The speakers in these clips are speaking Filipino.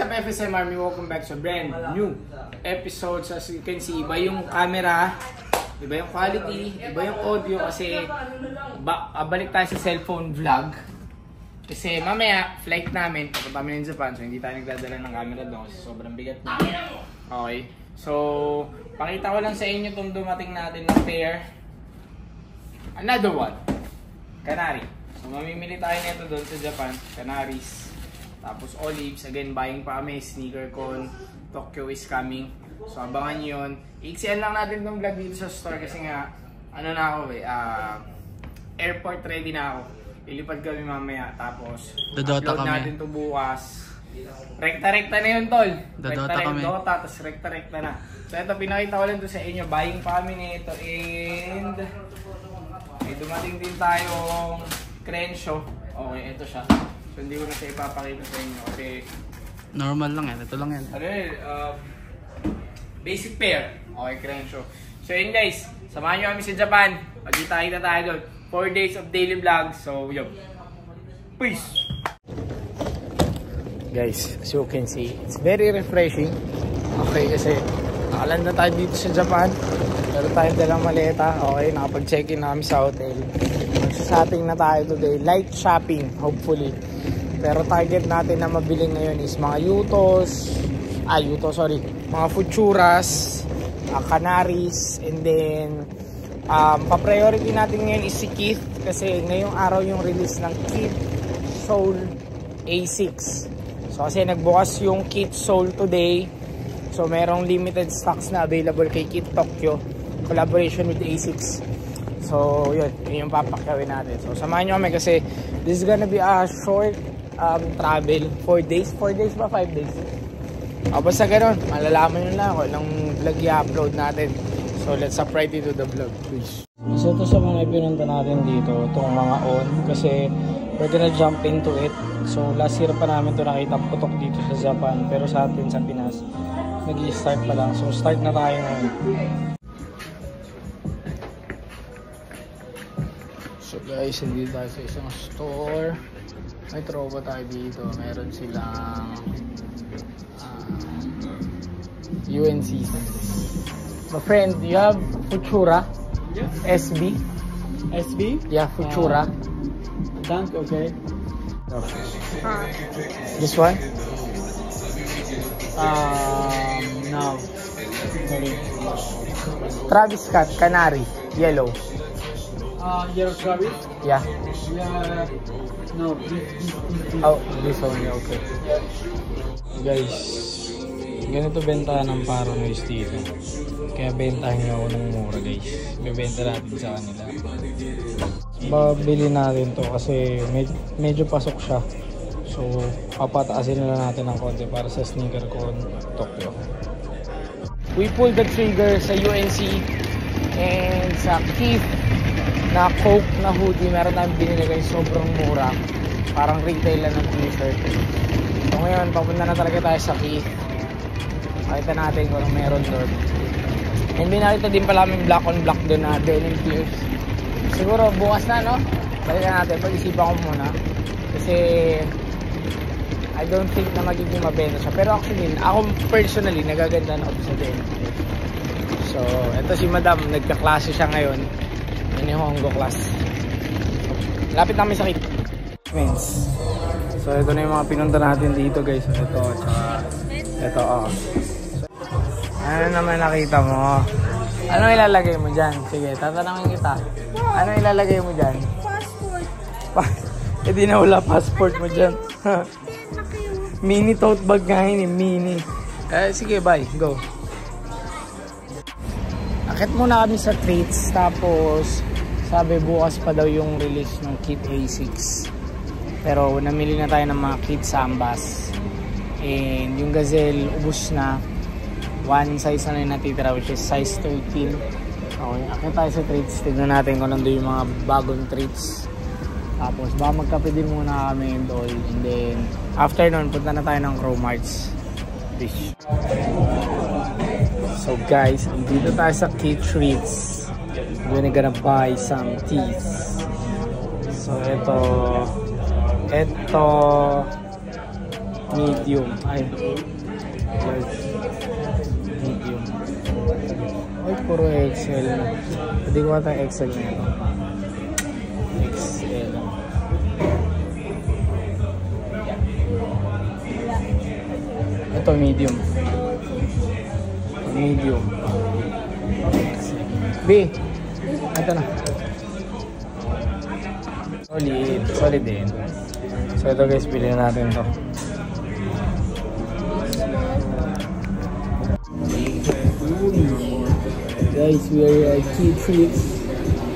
up, FSM Army? Welcome back sa brand new episodes. As you can see, iba yung camera, iba yung quality, iba yung audio kasi balik tayo sa cellphone vlog. Kasi mamaya, flight namin, papunta kami ng Japan, so hindi tayo nagdadala ng camera doon kasi sobrang bigat na. Okay, so pakita ko lang sa inyo itong dumating natin na pair. Another one, Canary. So mamimili tayo nito doon sa Japan, Canaries. Tapos olives, again buying pa kami, sneaker con, Tokyo is coming. So abangan nyo yun. Iiksian lang natin itong vlog dito sa store kasi nga, ano na ako airport ready na ako. Ilipad kami mamaya, tapos upload natin ito bukas. Rekta-rekta na yun, tol. Rekta-rekta, tapos rekta-rekta na. So ito, pinakita ko lang ito sa inyo, buying pa kami nito and may dumating din tayong Crenshaw. Okay, ito siya. So hindi ko na siya ipapakita sa inyo kasi normal lang yan, ito lang yan. Ano yun? Basic pair. Okay, Crenshaw. So yun guys, samahan nyo kami sa Japan. Magkita-kita tayo doon. 4 days of daily vlog. So yun. Peace! Guys, as you can see, it's very refreshing. Okay, kasi nakaland na tayo dito sa Japan. Pero tayo dalang maleta. Okay, nakapag-check-in na kami sa hotel. Shopping na tayo today. Light shopping, hopefully. Pero target natin na mabili ngayon is mga mga Futuras, Canaries, and then pa-priority natin ngayon is si Keith kasi ngayong araw yung release ng Keith Soul A6. So kasi nagbukas yung Keith Soul today. So merong limited stocks na available kay Keith Tokyo, collaboration with A6. So yun yung papakyawin natin. So samahan nyo kami kasi this is gonna be a short travel. 4 days ba? 5 days? Basta ganun, malalaman nyo lang ako ng vlog i-upload natin. So let's hop right into the vlog, please. So ito sa mga pinunta natin dito, itong mga on, kasi pwede na jump into it. So last year pa namin ito nakita putok dito sa Japan, pero sa atin sa Pinas nag-i-start pa lang. So start na tayo ngayon. So guys, hindi tayo sa isang store. May tropa tayo dito. Meron silang UNC. My friend, you have Futura? Yeah. SB? SB? Yeah, Futura. Dunk, okay. This one? No. Sorry. Travis Scott, Canary, yellow. Yellow Travis? Yeah. Yeah. No, Oh, this one, okay. Guys, ganito bentahan ng Paranoise dito. Kaya bentahan nyo ako ng mura guys. Bebenta natin sa kanila. Babili natin to kasi medyo pasok siya. So, papataasin na natin ng konti para sa sneaker con Tokyo. We pulled the trigger sa UNC and sa Keith na Coke na hoodie. Meron tayong binili guys, sobrang mura. Parang retail lang ng t-shirt. So ngayon, papunta na talaga tayo sa Keith. Makita natin kung anong meron doon. And binakita din pala yung black on black doon na denim pierce. Siguro bukas na, no? Balikan natin, pag-isipan ko muna. Kasi I don't think na magiging mabenta siya. Pero actually, ako personally, nagaganda na ako sa denim. So, eto si Madam, nagka-klase siya ngayon. Yan yung Hongo class. Lapit namin sa Keith. So ito na yung mga pinunta natin dito guys. Ito, tsaka ito ano naman nakita mo? Ano ilalagay mo dyan? Sige, tatanungin kita. Ano ilalagay mo dyan? Passport. Di na wala passport mo dyan. Mini tote bag nga yun, mini. Sige, bye. Go. Akit muna kami sa treats. Tapos sabi bukas pa daw yung release ng Kit A6. Pero namili na tayo ng mga Kit Sambas. And yung Gazelle, ubus na. One size na yung natitira, which is size 13. Okay, akit tayo sa treats. Tignan natin kung nandun yung mga bagong treats. Tapos baka magkape din muna kami and all. And then, after nun, punta na tayo ng Cromarts. Fish. So guys, dito tayo sa Kit Treats. We're gonna buy some teas. So ito Medium. Ay. Large. Medium. Ay, puro XL. Hindi ko ata XL na ito. XL. Ito, medium. Medium. B. Ito na. Solid. Solid din. So ito guys, bilhin natin to. Guys, we are at Key Treats.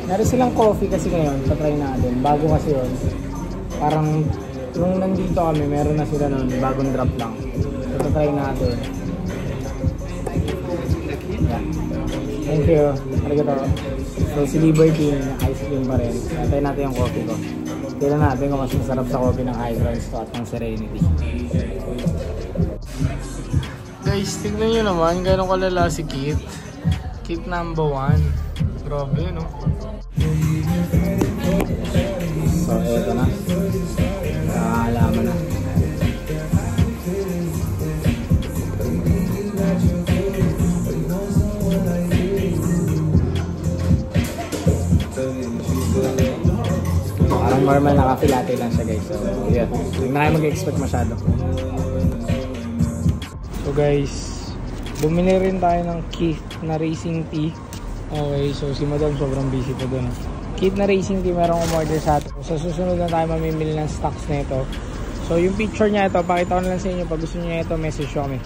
Meron silang coffee kasi ngayon. Patry natin. Bago kasi yun. Parang nung nandito kami, meron na sila nun. Bagong drop lang. So patry natin. Yeah. Thank you. Arigato. So si Liberty, ice cream pa rin. Natay natin yung coffee ko. Tignan natin kung mas masarap sa coffee ng Hydrans to at ng Serenity. Guys, tignan nyo naman gano'ng kalala si Kit. Kit number 1. Grabe, no? So, eto na. Nakakalaman na. Parang normal na coffee latte lang siya guys. So, yeah. Huwag na kayo mag-expect masyado. So guys, bumili rin tayo ng Kit na racing tea. Okay, so si Madam sobrang busy po doon. Kit na racing tea, meron umorder sa atin. So susunod na tayo mamimili ng stocks na ito. So yung picture niya ito, pakita ko na lang sa inyo. Pag gusto niyo ito, message nyo kami.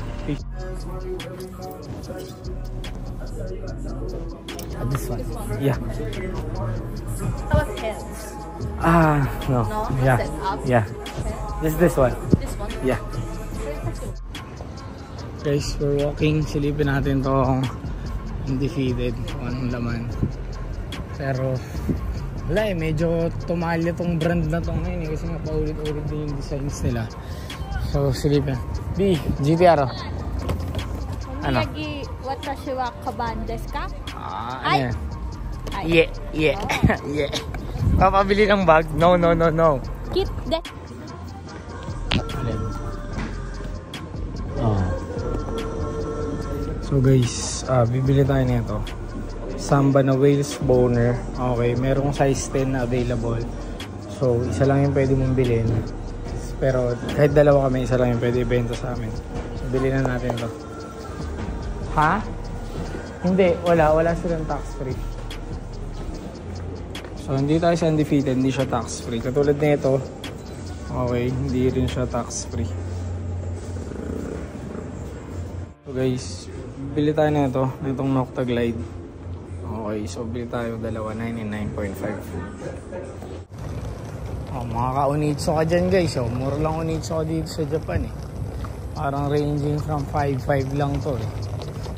This one? Yeah. How about heads? No. No? Yeah. Set up? Yeah. Okay. This one. This one? Yeah. Guys, we're walking. Silipin natin tong undefeated. Kung anong laman. Pero, wala eh. Medyo tumalya tong brand na tong ngayon eh. Kasi nga paulit-ulit din yung designs nila. So, silipin. B, GTR. Ano? Miyagi, watashi wa kaban desu ka? Ano yan? Ay. Yeah. Yeah. Papabili ng bag? No. Kit de. So guys, bibili tayo nito. Samba na Wales Boner. Okay, merong size 10 na available. So, isa lang yung pwede mong bilhin. Pero kahit dalawa kami, isa lang yung pwede ibenta sa amin. So, bilhin na natin to. Ha? Hindi, wala silang tax free. So, hindi tayo sa undefeated, hindi siya tax free. Katulad nito, okay, hindi rin siya tax free. So guys, bili tayo na ito, itong Nocta Glide. Okay, so bili tayo dalawa, 99.5. Oh, mga ka-unitsu ka dyan guys. Oh, mura lang unitsu ka dito sa Japan eh. Parang ranging from 5.5 lang to eh.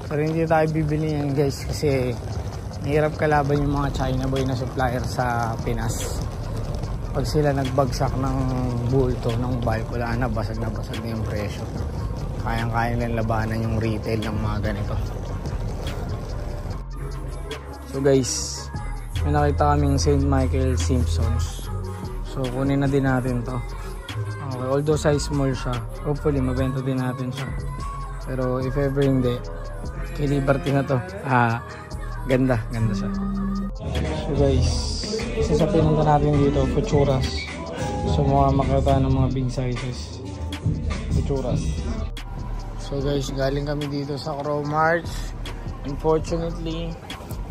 Pero hindi tayo bibili yan guys kasi mahirap kalaban yung mga China boy na supplier sa Pinas. Pag sila nagbagsak ng bulto, ng bulk, wala na, basag na yung presyo. Kayang-kaya nilang labanan yung retail ng mga ganito. So guys, may nakita kaming St. Michael Simpsons. So kunin na din natin to. Okay, although size small siya, hopefully mabenta din natin siya. Pero if ever hindi, kay Liberty na to. Ganda siya. So guys, isa sa pinunta natin dito, Futuras. So mga makita ng mga big sizes. Futuras. So guys, galing kami dito sa Crow March. Unfortunately,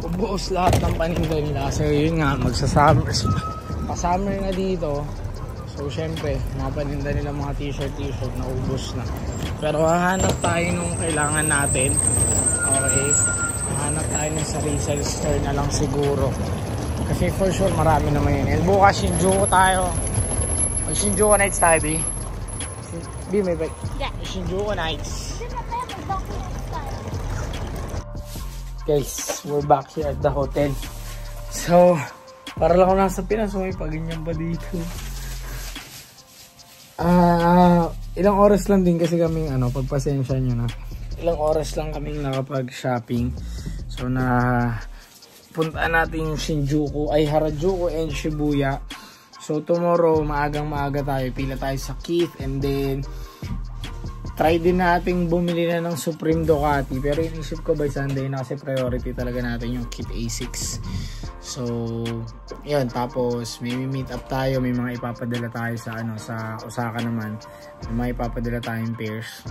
ubuos lahat ng paninda nila. Kasi yun nga, pa-summer na dito. So syempre, mga paninda nila mga t-shirt na ubos na. Pero hahanap tayo nung kailangan natin. Okay, hahanap tayo ng sa resale store na lang siguro. Kasi for sure marami naman yun. And bukas Shinjuku tayo. Shinjuku Nights tayo, B. B, may bike. Yeah. Shinjuku Nights. Guys, we're back here at the hotel. So, para lang ako nasa Pinas, may paganyan pa dito. Ilang oras lang din kasi kaming pagpasensya nyo na. Ilang oras lang kaming nakapag-shopping. So, puntaan natin yung Shinjuku, Harajuku and Shibuya. So, tomorrow, maagang-maaga tayo. Pila tayo sa Keith and then try din nating bumili na ng Supreme Ducati. Pero inisip ko by Sunday na kasi priority talaga natin yung kit A6. So, yun. Tapos, may meet up tayo. May mga ipapadala tayo sa, sa Osaka naman. May mga ipapadala tayong pairs.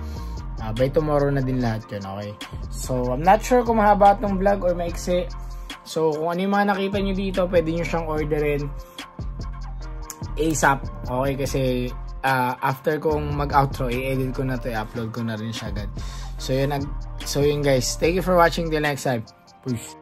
By tomorrow na din lahat yun, okay? So, I'm not sure kung mahaba itong vlog or maiksi. So, kung ano yung mga nakita nyo dito, pwede nyo siyang orderin ASAP. Okay, kasi after kong mag-outro, i-edit ko na to, i-upload ko na rin siya agad. So yun guys, thank you for watching. Till next time. Peace.